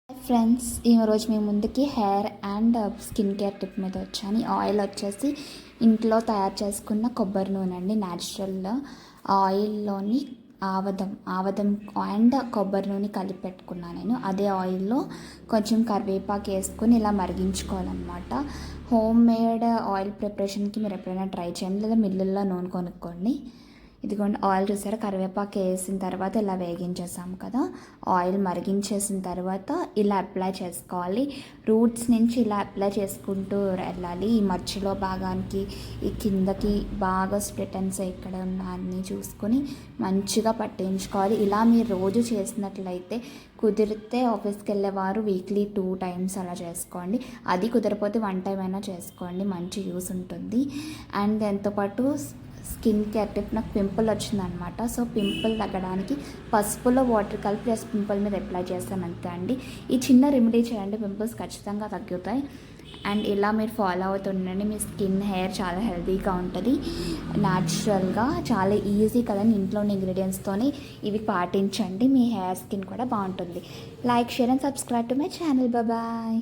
Hi friends, ఈరోజు మీ ముందుకి hair and skin care tip మీద వచ్చాను. ఆయిల్ వచ్చేసి ఇంట్లో తయారు చేసుకున్న కొబ్బరి నూనె అండి. న్యాచురల్ ఆయిల్లోని ఆవదం అండ్ కొబ్బరి నూనె కలిపి పెట్టుకున్నాను నేను. అదే ఆయిల్లో కొంచెం కరివేపాకు వేసుకొని ఇలా మరిగించుకోవాలన్నమాట. హోమ్ మేడ్ ఆయిల్ ప్రిపరేషన్కి మీరు ఎప్పుడైనా ట్రై చేయండి, లేదా మిల్లుల్లో నూనె కొనుక్కోండి. ఇదిగోండి ఆయిల్ చూసారా, కరివేపాకు వేసిన తర్వాత ఇలా వేగించేసాం కదా. ఆయిల్ మరిగించేసిన తర్వాత ఇలా అప్లై చేసుకోవాలి. రూట్స్ నుంచి ఇలా అప్లై చేసుకుంటూ వెళ్ళాలి. ఈ మధ్యలో భాగానికి, ఈ కిందకి బాగా స్ప్లిట్ అండ్స్ ఇక్కడ ఉన్న అన్నీ చూసుకొని మంచిగా పట్టించుకోవాలి. ఇలా మీరు రోజు చేసినట్లయితే, కుదిరితే ఆఫీస్కి వెళ్ళేవారు వీక్లీ 2 times అలా చేసుకోండి. అది కుదరపోతే 1 time అయినా చేసుకోండి, మంచి యూస్ ఉంటుంది. అండ్ దాంతోపాటు స్కిన్ కేర్ టిప్, నాకు పింపుల్ వచ్చిందనమాట. సో పింపుల్ తగ్గడానికి పసుపులో వాటర్ కలిపి జస్ట్ పింపుల్ మీద అప్లై చేస్తాను అంతే అండి. ఈ చిన్న రెమెడీ చేయండి, పింపుల్స్ ఖచ్చితంగా తగ్గుతాయి. అండ్ ఇలా మీరు ఫాలో అవుతుండండి, మీ స్కిన్ హెయిర్ చాలా హెల్తీగా ఉంటుంది. న్యాచురల్గా చాలా ఈజీ కదండి, ఇంట్లోని ఇంగ్రీడియంట్స్తోనే ఇవి పాటించండి, మీ హెయిర్ స్కిన్ కూడా బాగుంటుంది. Like, share and subscribe to my channel. Bye.